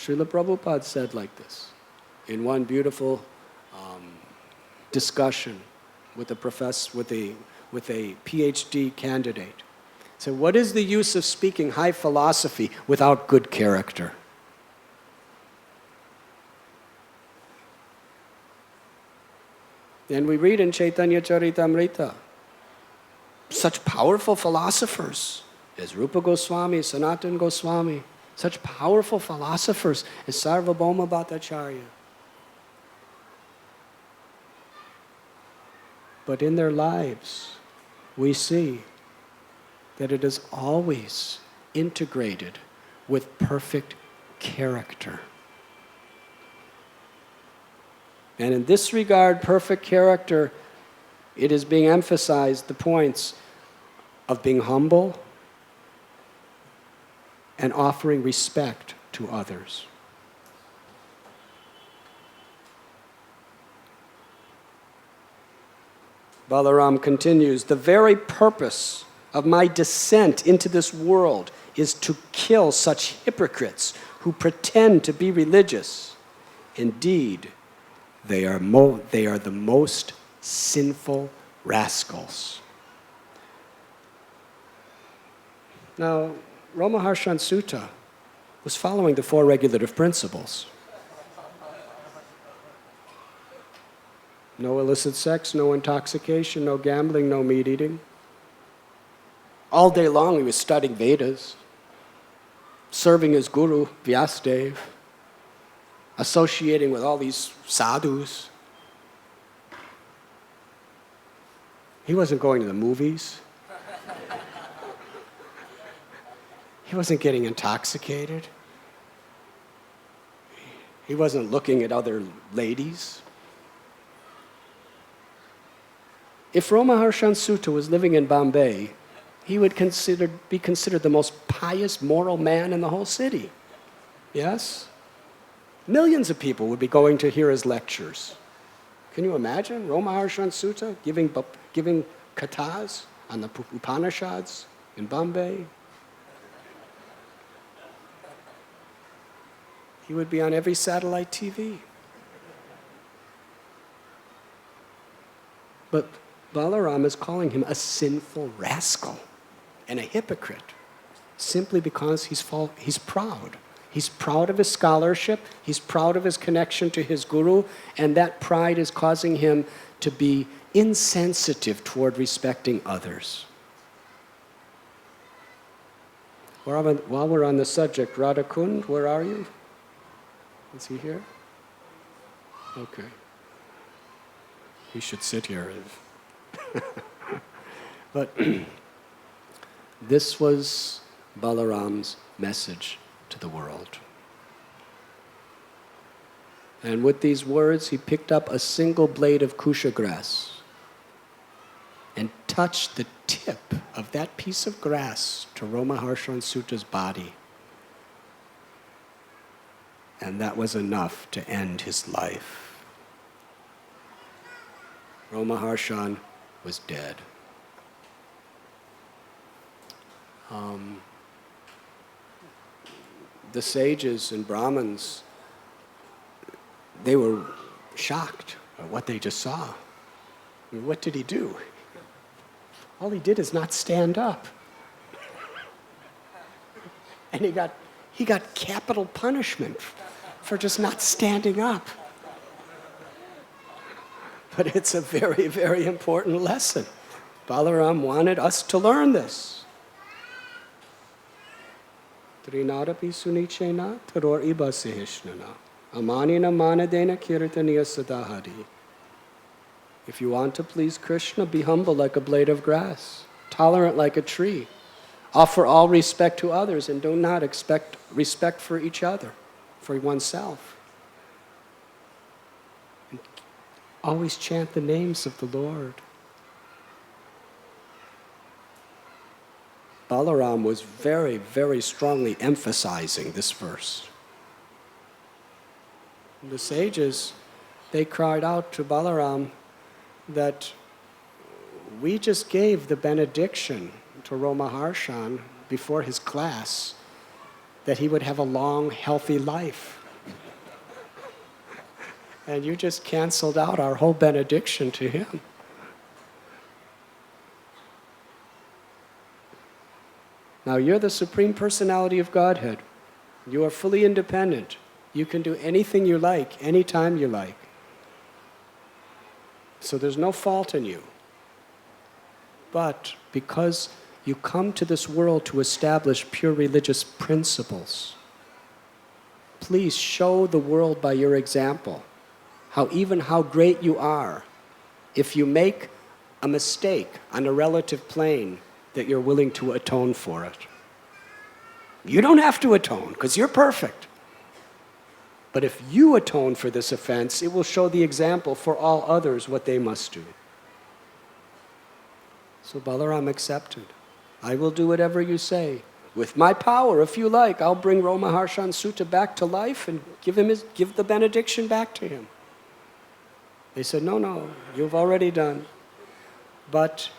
Srila Prabhupada said like this in one beautiful discussion with a professor, with a PhD candidate. So what is the use of speaking high philosophy without good character? And we read in Chaitanya Charitamrita, such powerful philosophers as Rupa Goswami, Sanatana Goswami, such powerful philosophers as Sarvabhauma Bhattacharya. But in their lives, we see that it is always integrated with perfect character. And in this regard, perfect character, it is being emphasized, the points of being humble and offering respect to others. Balaram continues, the very purpose of my descent into this world is to kill such hypocrites who pretend to be religious. Indeed, they are the most sinful rascals. Now, Ramaharshan Sutta was following the four regulative principles. No illicit sex, no intoxication, no gambling, no meat eating. All day long he was studying Vedas, serving his guru, Vyasadeva, associating with all these sadhus. He wasn't going to the movies. He wasn't getting intoxicated. He wasn't looking at other ladies. If Ramaharshan Sutta was living in Bombay, he would be considered the most pious, moral man in the whole city. Yes? Millions of people would be going to hear his lectures. Can you imagine Ramaharshan Sutta giving kathas on the Upanishads in Bombay? He would be on every satellite TV. But Balaram is calling him a sinful rascal and a hypocrite simply because he's proud. He's proud of his scholarship, he's proud of his connection to his guru, and that pride is causing him to be insensitive toward respecting others. While we're on the subject, Radhakund, where are you? Is he here? Okay. He should sit here. But this was Balaram's message to the world. And with these words, he picked up a single blade of kusha grass and touched the tip of that piece of grass to Ramaharshan Sutta's body. And that was enough to end his life. Ramaharshan was dead. The sages and Brahmins, they were shocked at what they just saw. I mean, what did he do? All he did is not stand up. And he got capital punishment for just not standing up. But it's a very, very important lesson. Balaram wanted us to learn this. Trinadapi sunichena taror iba sihishnana. Amanina manadena kirtaniya sadahari. If you want to please Krishna, be humble like a blade of grass, tolerant like a tree. Offer all respect to others and do not expect respect for each other, for oneself. And always chant the names of the Lord. Balaram was very, very strongly emphasizing this verse. And the sages, they cried out to Balaram that we just gave the benediction to Ramaharshan before his class, that he would have a long, healthy life. And you just canceled out our whole benediction to him. Now you're the Supreme Personality of Godhead. You are fully independent. You can do anything you like, anytime you like. So there's no fault in you. But because you come to this world to establish pure religious principles, please show the world by your example how great you are. If you make a mistake on a relative plane, that you're willing to atone for it. You don't have to atone, because you're perfect. But if you atone for this offense, it will show the example for all others what they must do. So Balaram accepted. I will do whatever you say. With my power, if you like, I'll bring Romaharshan Sutta back to life and give the benediction back to him. They said, no, you've already done. But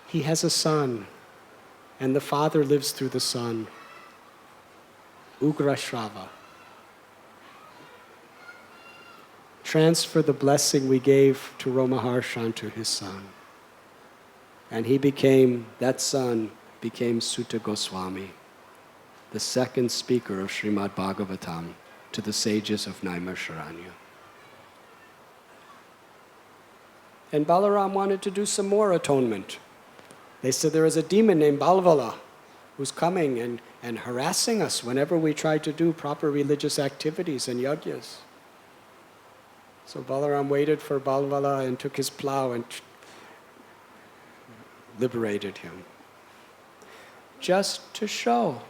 he has a son, and the father lives through the son. Ugrashrava. Transfer the blessing we gave to Romaharshan to his son. And that son became Sutta Goswami, the second speaker of Srimad Bhagavatam to the sages of Naimisharanya. And Balaram wanted to do some more atonement. They said there is a demon named Balvala who's coming and harassing us whenever we try to do proper religious activities and yajnas. So Balaram waited for Balvala and took his plow and liberated him. Just to show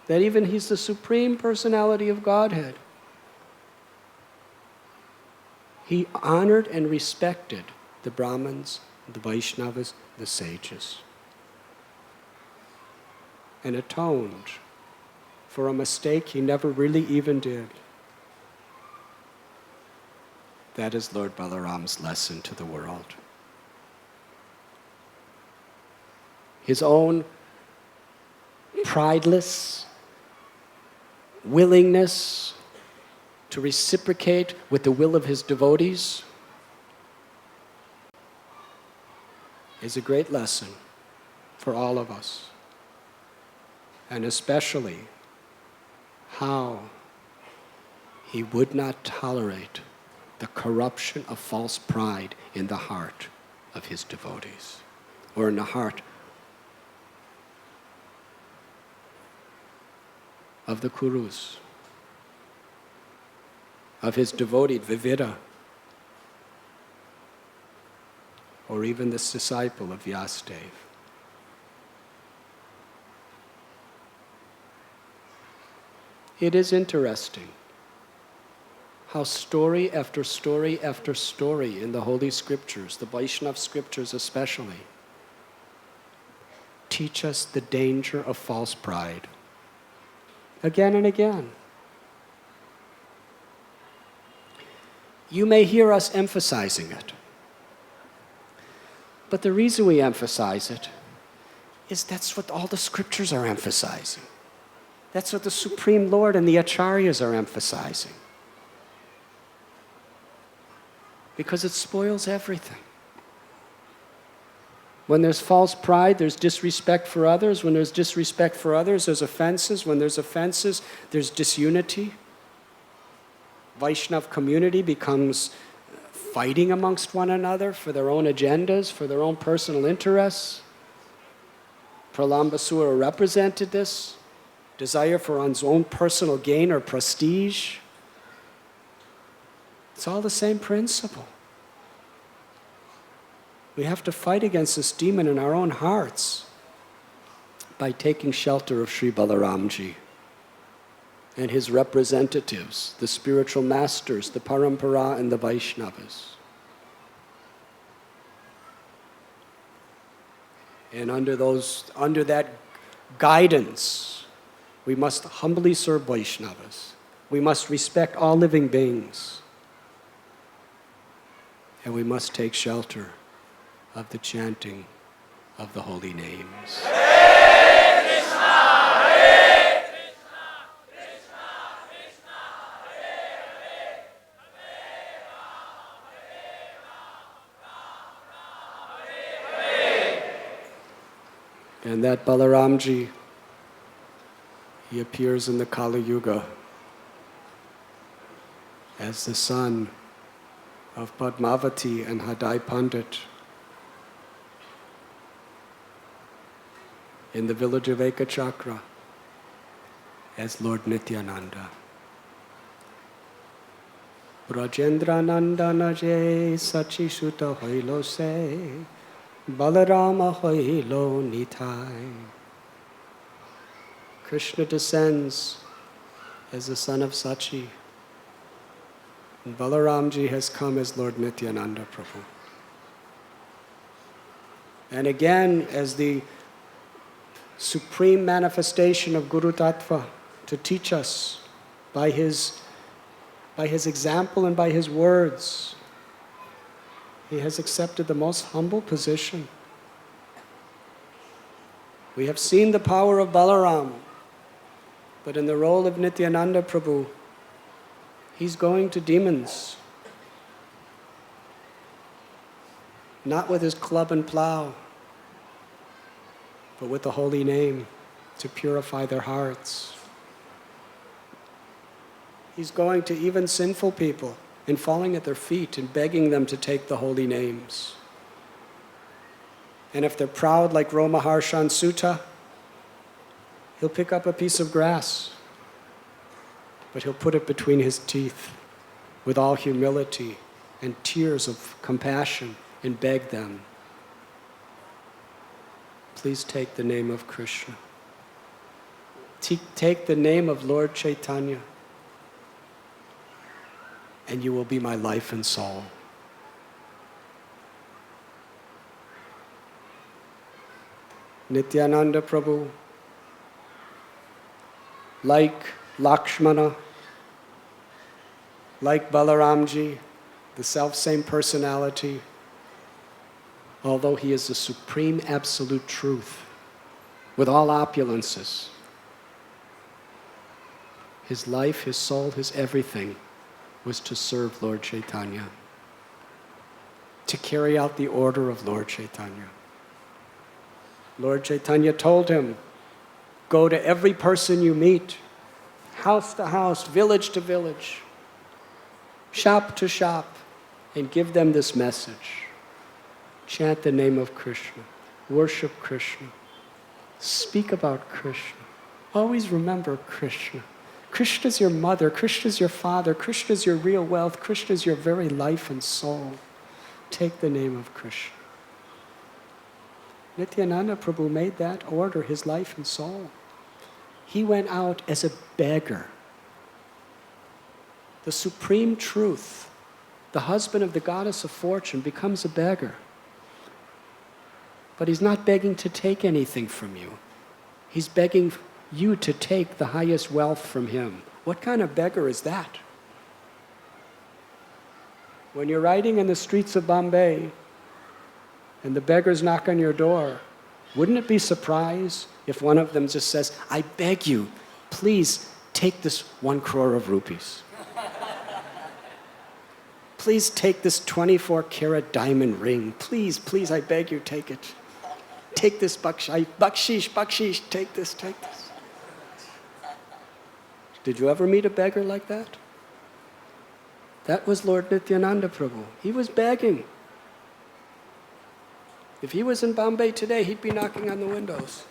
that even he's the Supreme Personality of Godhead. He honored and respected the Brahmins, the Vaishnavas, the sages, and atoned for a mistake he never really even did. That is Lord Balaram's lesson to the world. His own prideless willingness to reciprocate with the will of his devotees is a great lesson for all of us, and especially how he would not tolerate the corruption of false pride in the heart of his devotees, or in the heart of the Kurus, of his devotee Vivida, or even this disciple of Vyasadeva. It is interesting how story after story after story in the Holy Scriptures, the Vaishnava Scriptures especially, teach us the danger of false pride. Again and again. You may hear us emphasizing it. But the reason we emphasize it is that's what all the scriptures are emphasizing. That's what the Supreme Lord and the Acharyas are emphasizing. Because it spoils everything. When there's false pride, there's disrespect for others. When there's disrespect for others, there's offenses. When there's offenses, there's disunity. Vaishnava community becomes fighting amongst one another for their own agendas, for their own personal interests. Prahlad Basura represented this desire for one's own personal gain or prestige. It's all the same principle. We have to fight against this demon in our own hearts by taking shelter of Sri Balaramji and his representatives, the spiritual masters, the Parampara and the Vaishnavas. And under that guidance, we must humbly serve Vaishnavas. We must respect all living beings. And we must take shelter of the chanting of the holy names. Hare Krishna, Hare And that Balaramji, he appears in the Kali Yuga as the son of Padmavati and Hadai Pandit in the village of Ekachakra as Lord Nityananda. Brajendra Nandana Jai Sachi Sutta Hoilo Se Balarama Hoilo Nitai. Krishna descends as the son of Sachi. And Balaramji has come as Lord Nityananda Prabhu. And again, as the supreme manifestation of Guru Tattva to teach us by his example and by his words, he has accepted the most humble position. We have seen the power of Balaram, but in the role of Nityananda Prabhu, he's going to demons, not with his club and plow, but with the holy name to purify their hearts. He's going to even sinful people and falling at their feet and begging them to take the holy names. And if they're proud like Romaharshan Sutta, he'll pick up a piece of grass, but he'll put it between his teeth with all humility and tears of compassion and beg them, please take the name of Krishna. Take the name of Lord Chaitanya, and you will be my life and soul. Nityananda Prabhu, like Lakshmana, like Balaramji, the self-same personality, although he is the supreme absolute truth with all opulences, his life, his soul, his everything was to serve Lord Chaitanya, to carry out the order of Lord Chaitanya. Lord Chaitanya told him, go to every person you meet, house to house, village to village, shop to shop, and give them this message. Chant the name of Krishna, worship Krishna, speak about Krishna, always remember Krishna. Krishna's your mother, Krishna's your father, Krishna's your real wealth, Krishna's your very life and soul. Take the name of Krishna. Nityananda Prabhu made that order his life and soul. He went out as a beggar. The supreme truth, the husband of the goddess of fortune, becomes a beggar. But he's not begging to take anything from you. He's begging you to take the highest wealth from him. What kind of beggar is that? When you're riding in the streets of Bombay and the beggars knock on your door, wouldn't it be surprise if one of them just says, I beg you, please take this 1 crore of rupees. Please take this 24-carat diamond ring. Please, please, I beg you, take it. Take this bakshish, take this. Did you ever meet a beggar like that? That was Lord Nityananda Prabhu. He was begging. If he was in Bombay today, he'd be knocking on the windows.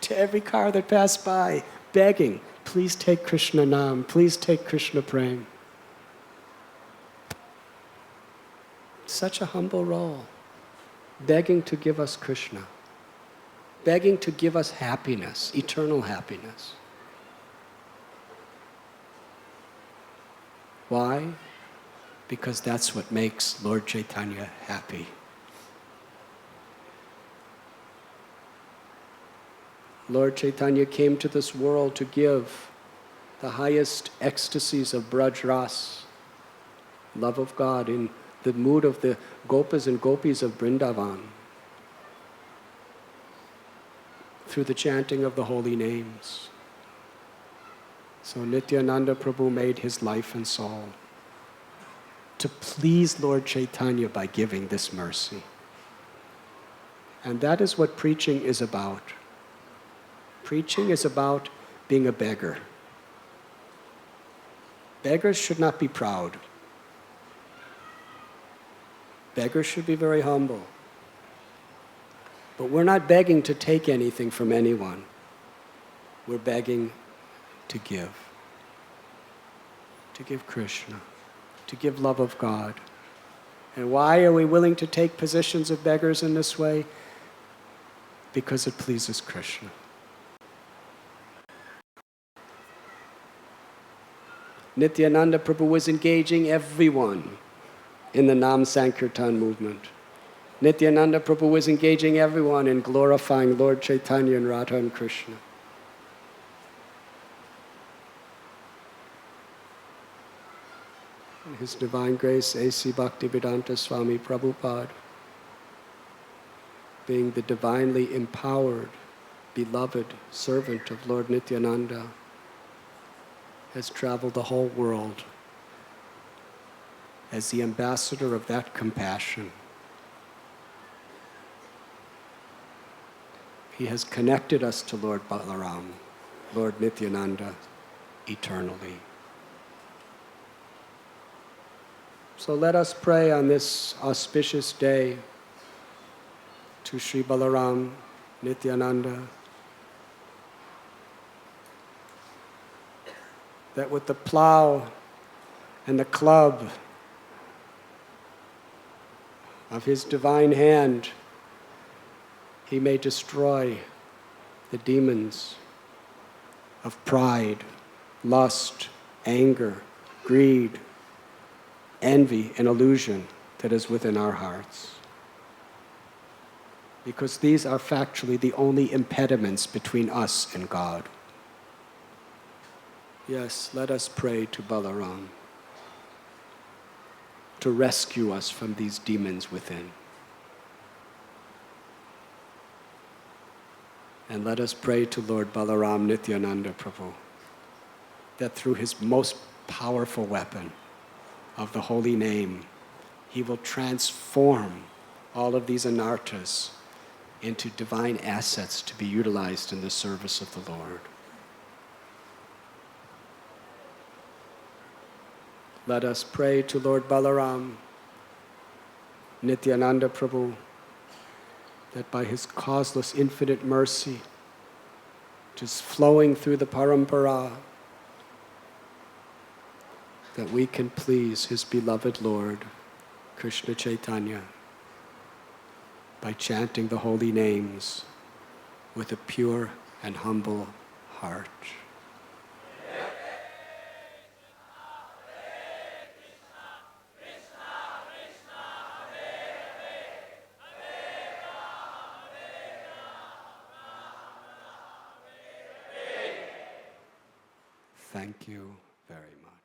To every car that passed by, begging, please take Krishna Nam, please take Krishna Prem. Such a humble role, begging to give us Krishna, begging to give us happiness, eternal happiness. Why? Because that's what makes Lord Chaitanya happy. Lord Chaitanya came to this world to give the highest ecstasies of Braj Ras, love of God, in the mood of the Gopas and Gopis of Vrindavan, through the chanting of the holy names. So Nityananda Prabhu made his life and soul to please Lord Chaitanya by giving this mercy. And that is what preaching is about. Preaching is about being a beggar. Beggars should not be proud. Beggars should be very humble. But we're not begging to take anything from anyone. We're begging to give. To give Krishna. To give love of God. And why are we willing to take positions of beggars in this way? Because it pleases Krishna. Nityananda Prabhu was engaging everyone in the Nam Sankirtan movement. Nityananda Prabhu was engaging everyone in glorifying Lord Chaitanya and Radha and Krishna. His Divine Grace, A.C. Bhaktivedanta Swami Prabhupada, being the divinely empowered, beloved servant of Lord Nityananda, has traveled the whole world as the ambassador of that compassion. He has connected us to Lord Balaram, Lord Nityananda, eternally. So let us pray on this auspicious day to Sri Balaram, Nityananda, that with the plow and the club of his divine hand, he may destroy the demons of pride, lust, anger, greed, envy, and illusion that is within our hearts. Because these are factually the only impediments between us and God. Yes, let us pray to Balaram to rescue us from these demons within. And let us pray to Lord Balaram Nityananda Prabhu that through his most powerful weapon of the holy name, he will transform all of these anarthas into divine assets to be utilized in the service of the Lord. Let us pray to Lord Balaram, Nityananda Prabhu, that by his causeless infinite mercy, just flowing through the parampara, that we can please his beloved Lord, Krishna Chaitanya, by chanting the holy names with a pure and humble heart. Thank you very much.